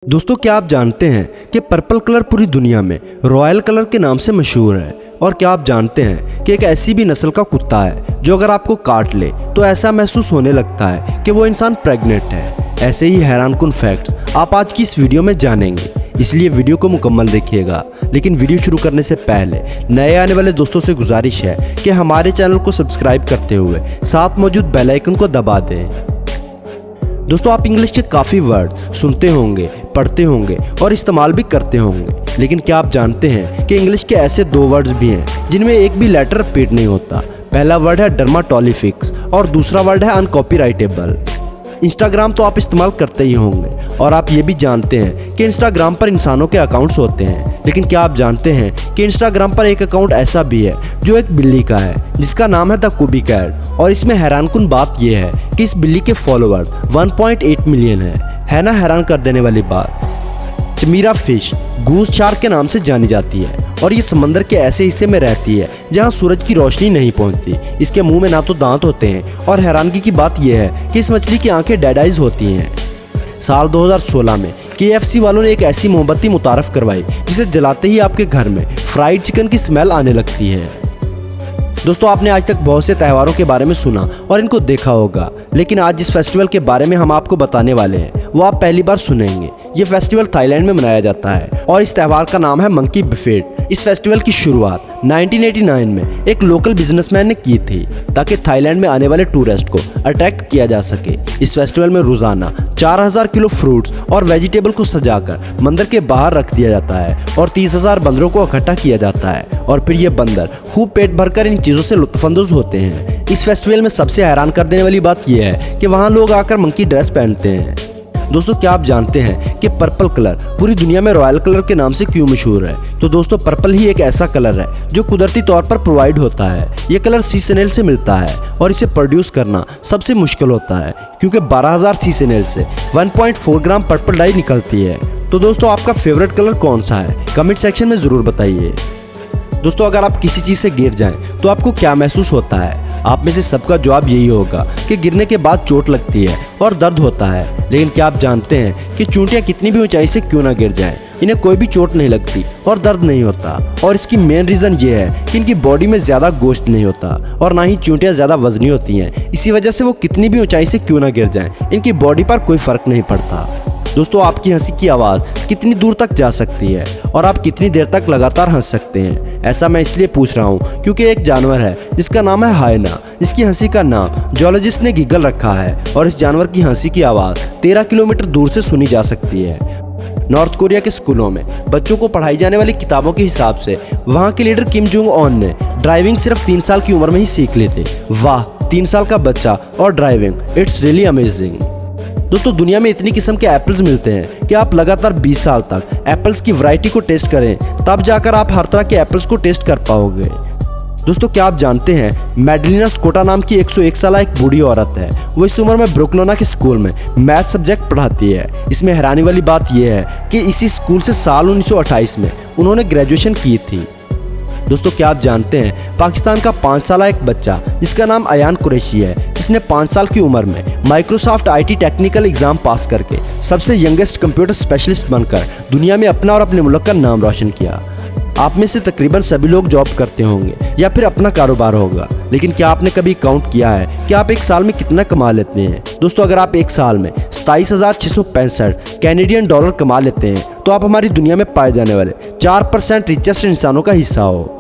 दोस्तों, क्या आप जानते हैं कि पर्पल कलर पूरी दुनिया में रॉयल कलर के नाम से मशहूर है। और क्या आप जानते हैं कि एक ऐसी भी नस्ल का कुत्ता है जो अगर आपको काट ले तो ऐसा महसूस होने लगता है कि वो इंसान प्रेग्नेंट है। ऐसे ही हैरानकुन फैक्ट्स आप आज की इस वीडियो में जानेंगे, इसलिए वीडियो को मुकम्मल देखिएगा। लेकिन वीडियो शुरू करने से पहले नए आने वाले दोस्तों से गुजारिश है कि हमारे चैनल को सब्सक्राइब करते हुए साथ मौजूद बेल आइकन को दबा दें। दोस्तों, आप इंग्लिश के काफ़ी वर्ड सुनते होंगे, पढ़ते होंगे और इस्तेमाल भी करते होंगे, लेकिन क्या आप जानते हैं कि इंग्लिश के ऐसे दो वर्ड्स भी हैं जिनमें एक भी लेटर रिपीट नहीं होता। पहला वर्ड है डर्माटोलिफिक्स और दूसरा वर्ड है अनकॉपीराइटेबल। इंस्टाग्राम तो आप इस्तेमाल करते ही होंगे और आप ये भी जानते हैं कि इंस्टाग्राम पर इंसानों के अकाउंट्स होते हैं, लेकिन क्या आप जानते हैं कि इंस्टाग्राम पर एक अकाउंट ऐसा भी है जो एक बिल्ली का है जिसका नाम है द कुबी कैट। और इसमें हैरानकुन बात यह है कि इस बिल्ली के फॉलोअर 1.8 मिलियन है ना हैरान कर देने वाली बात। चमीरा फिश गूस शार्क के नाम से जानी जाती है और ये समंदर के ऐसे हिस्से में रहती है जहां सूरज की रोशनी नहीं पहुंचती। इसके मुंह में ना तो दांत होते हैं और हैरानगी की बात यह है कि इस मछली की आंखें डेड आइज होती हैं। साल 2016 में KFC वालों ने एक ऐसी मोमबत्ती मुतारफ करवाई जिसे जलाते ही आपके घर में फ्राइड चिकन की स्मेल आने लगती है। दोस्तों, आपने आज तक बहुत से त्योहारों के बारे में सुना और इनको देखा होगा, लेकिन आज जिस फेस्टिवल के बारे में हम आपको बताने वाले हैं वो आप पहली बार सुनेंगे। ये फेस्टिवल थाईलैंड में मनाया जाता है और इस त्यौहार का नाम है मंकी बुफेट। इस फेस्टिवल की शुरुआत 1989 में एक लोकल बिजनेसमैन ने की थी ताकि थाईलैंड में आने वाले टूरिस्ट को अट्रैक्ट किया जा सके। इस फेस्टिवल में रोजाना 4000 किलो फ्रूट्स और वेजिटेबल को सजाकर मंदिर के बाहर रख दिया जाता है और 30,000 बंदरों को इकट्ठा किया जाता है और फिर ये बंदर खूब पेट भरकर इन चीज़ों से लुत्फानंदोज होते हैं। इस फेस्टिवल में सबसे हैरान कर देने वाली बात यह है कि वहाँ लोग आकर मंकी ड्रेस पहनते हैं। दोस्तों, क्या आप जानते हैं कि पर्पल कलर पूरी दुनिया में रॉयल कलर के नाम से क्यों मशहूर है? तो दोस्तों, पर्पल ही एक ऐसा कलर है जो कुदरती तौर पर प्रोवाइड होता है। ये कलर सी सेनेल से मिलता है और इसे प्रोड्यूस करना सबसे मुश्किल होता है क्योंकि 12,000 सी सेनेल से 1.4 ग्राम पर्पल डाई निकलती है। तो दोस्तों, आपका फेवरेट कलर कौन सा है? कमेंट सेक्शन में ज़रूर बताइए। दोस्तों, अगर आप किसी चीज़ से गिर जाएं तो आपको क्या महसूस होता है? आप में से सबका जवाब यही होगा कि गिरने के बाद चोट लगती है और दर्द होता है। लेकिन क्या आप जानते हैं कि चूंटियां कितनी भी ऊंचाई से क्यों ना गिर जाएं, इन्हें कोई भी चोट नहीं लगती और दर्द नहीं होता। और इसकी मेन रीज़न ये है कि इनकी बॉडी में ज़्यादा गोश्त नहीं होता और ना ही चूंटियां ज़्यादा वजनी होती हैं। इसी वजह से वो कितनी भी ऊंचाई से क्यों ना गिर जाएं, इनकी बॉडी पर कोई फ़र्क नहीं पड़ता। दोस्तों, आपकी हंसी की आवाज़ कितनी दूर तक जा सकती है और आप कितनी देर तक लगातार हंस सकते हैं? ऐसा मैं इसलिए पूछ रहा हूँ क्योंकि एक जानवर है जिसका नाम है हायना। इसकी हंसी का नाम जियोलॉजिस्ट ने गीगल रखा है और इस जानवर की हंसी की आवाज़ 13 किलोमीटर दूर से सुनी जा सकती है। नॉर्थ कोरिया के स्कूलों में बच्चों को पढ़ाई जाने वाली किताबों के हिसाब से वहाँ के लीडर किम जोंग उन ने ड्राइविंग सिर्फ 3 साल की उम्र में ही सीख ली थी। वाह, 3 साल का बच्चा और ड्राइविंग, इट्स रियली अमेजिंग। दोस्तों, दुनिया में इतनी किस्म के एप्पल्स मिलते हैं कि आप लगातार 20 साल तक एप्पल्स की वैरायटी को टेस्ट करें, तब जाकर आप हर तरह के एप्पल्स को टेस्ट कर पाओगे। दोस्तों, क्या आप जानते हैं मैडलिना स्कोटा नाम की 101 साल एक बूढ़ी औरत है। वो इस उम्र में ब्रुकलोना के स्कूल में मैथ सब्जेक्ट पढ़ाती है। इसमें हैरानी वाली बात यह है कि इसी स्कूल से साल 1928 में उन्होंने ग्रेजुएशन की थी। दोस्तों, क्या आप जानते हैं पाकिस्तान का 5 साल एक बच्चा जिसका नाम अयान कुरैशी है, इसने 5 साल की उम्र में माइक्रोसॉफ्ट IT टेक्निकल एग्जाम पास करके सबसे यंगेस्ट कंप्यूटर स्पेशलिस्ट बनकर दुनिया में अपना और अपने मुल्क का नाम रोशन किया। आप में से तकरीबन सभी लोग जॉब करते होंगे या फिर अपना कारोबार होगा, लेकिन क्या आपने कभी काउंट किया है कि आप एक साल में कितना कमा लेते हैं? दोस्तों, अगर आप एक साल में 27,665 कैनेडियन डॉलर कमा लेते हैं तो आप हमारी दुनिया में पाए जाने वाले 4% रिचेस्ट इंसानों का हिस्सा हो।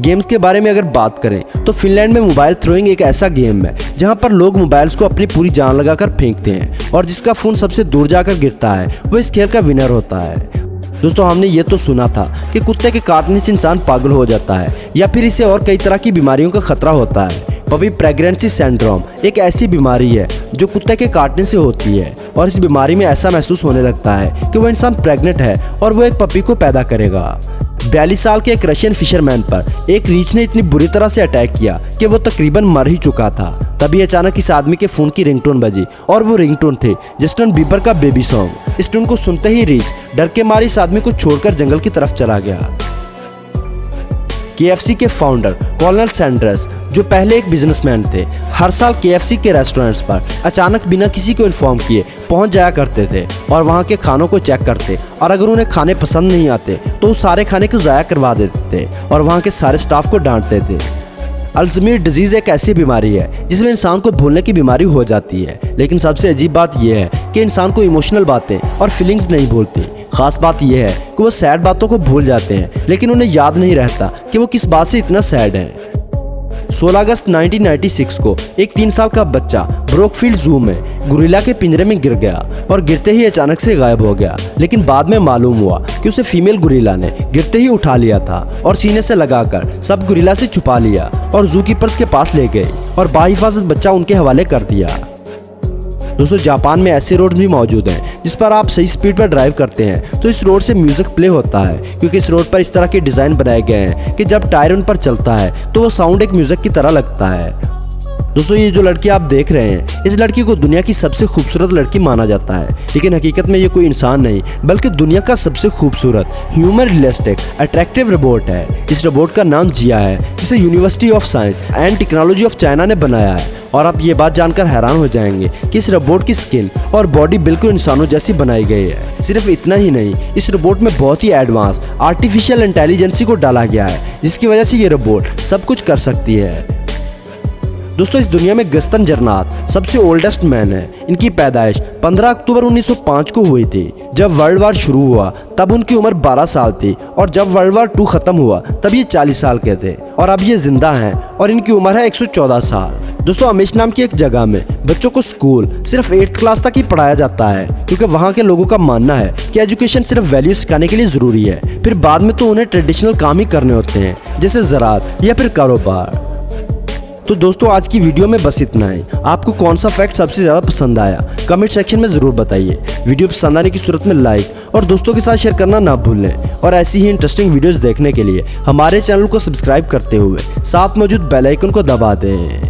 गेम्स के बारे में अगर बात करें तो फिनलैंड में मोबाइल थ्रोइंग एक ऐसा गेम है जहां पर लोग मोबाइल्स को अपनी पूरी जान लगाकर फेंकते हैं और जिसका फोन सबसे दूर जाकर गिरता है वो इस खेल का विनर होता है। दोस्तों, हमने ये तो सुना था कि कुत्ते के काटने से इंसान पागल हो जाता है या फिर इसे और कई तरह की बीमारियों का खतरा होता है। पपी प्रेगनेंसी सिंड्रोम एक ऐसी बीमारी है जो कुत्ते के काटने से होती है और इस बीमारी में ऐसा महसूस होने लगता है कि वो इंसान प्रेग्नेंट है और वो एक पपी को पैदा करेगा। 42 साल के एक रशियन फिशरमैन पर एक रीछ ने इतनी बुरी तरह से अटैक किया कि वो तकरीबन मर ही चुका था। तभी अचानक इस आदमी के फोन की रिंगटोन बजी और वो रिंगटोन थे जस्टिन बीबर का बेबी सॉन्ग। इस टून को सुनते ही रीछ डर के मारे इस आदमी को छोड़कर जंगल की तरफ चला गया। KFC के फाउंडर कर्नल सैंडर्स जो पहले एक बिजनेसमैन थे, हर साल KFC के रेस्टोरेंट्स पर अचानक बिना किसी को इन्फॉर्म किए पहुंच जाया करते थे और वहां के खानों को चेक करते, और अगर उन्हें खाने पसंद नहीं आते तो उस सारे खाने को ज़ाया करवा देते थे और वहां के सारे स्टाफ को डांटते थे। अल्ज़ाइमर डिजीज़ एक ऐसी बीमारी है जिसमें इंसान को भूलने की बीमारी हो जाती है, लेकिन सबसे अजीब बात यह है कि इंसान को इमोशनल बातें और फीलिंग्स नहीं भूलती। खास बात यह है कि वो सैड बातों को भूल जाते हैं, लेकिन उन्हें याद नहीं रहता कि वो किस बात से इतना सैड है। 16 अगस्त 1996 को एक 3 साल का बच्चा ब्रोकफील्ड जू में गुरिल्ला के पिंजरे में गिर गया और गिरते ही अचानक से गायब हो गया, लेकिन बाद में मालूम हुआ कि उसे फीमेल गुरिल्ला ने गिरते ही उठा लिया था और सीने से लगाकर सब गुरिल्ला से छुपा लिया और जू कीपर्स के पास ले गए और बाहिफाजत बच्चा उनके हवाले कर दिया। दोस्तों, जापान में ऐसे रोड भी मौजूद हैं जिस पर आप सही स्पीड पर ड्राइव करते हैं तो इस रोड से म्यूजिक प्ले होता है, क्योंकि इस रोड पर इस तरह के डिज़ाइन बनाए गए हैं कि जब टायर उन पर चलता है तो वो साउंड एक म्यूजिक की तरह लगता है। दोस्तों, ये जो लड़की आप देख रहे हैं, इस लड़की को दुनिया की सबसे खूबसूरत लड़की माना जाता है, लेकिन हकीकत में ये कोई इंसान नहीं बल्कि दुनिया का सबसे खूबसूरत ह्यूमन रियलिस्टिक अट्रैक्टिव रोबोट है। इस रोबोट का नाम जिया है, जिसे university of science and technology of China ने बनाया है। और आप ये बात जानकर हैरान हो जाएंगे कि इस रोबोट की स्किन और बॉडी बिल्कुल इंसानों जैसी बनाई गई है। सिर्फ इतना ही नहीं, इस रोबोट में बहुत ही एडवांस आर्टिफिशियल इंटेलिजेंसी को डाला गया है, जिसकी वजह से ये रोबोट सब कुछ कर सकती है। दोस्तों, इस दुनिया में गस्तन जरनात सबसे ओल्डेस्ट मैन है। इनकी पैदाइश 15 अक्टूबर 1905 को हुई थी। जब वर्ल्ड वार शुरू हुआ तब उनकी उम्र 12 साल थी और जब वर्ल्ड वार 2 खत्म हुआ तब ये 40 साल के थे और अब ये जिंदा हैं और इनकी उम्र है 114 साल। दोस्तों, अमेश नाम की एक जगह में बच्चों को स्कूल सिर्फ 8th क्लास तक ही पढ़ाया जाता है, क्योंकि वहाँ के लोगों का मानना है कि एजुकेशन सिर्फ वैल्यू सिखाने के लिए ज़रूरी है, फिर बाद में तो उन्हें ट्रेडिशनल काम ही करने होते हैं, जैसे ज़राअत या फिर कारोबार। तो दोस्तों, आज की वीडियो में बस इतना ही। आपको कौन सा फैक्ट सबसे ज़्यादा पसंद आया कमेंट सेक्शन में ज़रूर बताइए। वीडियो पसंद आने की सूरत में लाइक और दोस्तों के साथ शेयर करना ना भूलें, और ऐसी ही इंटरेस्टिंग वीडियोस देखने के लिए हमारे चैनल को सब्सक्राइब करते हुए साथ मौजूद बेल आइकन को दबा दें।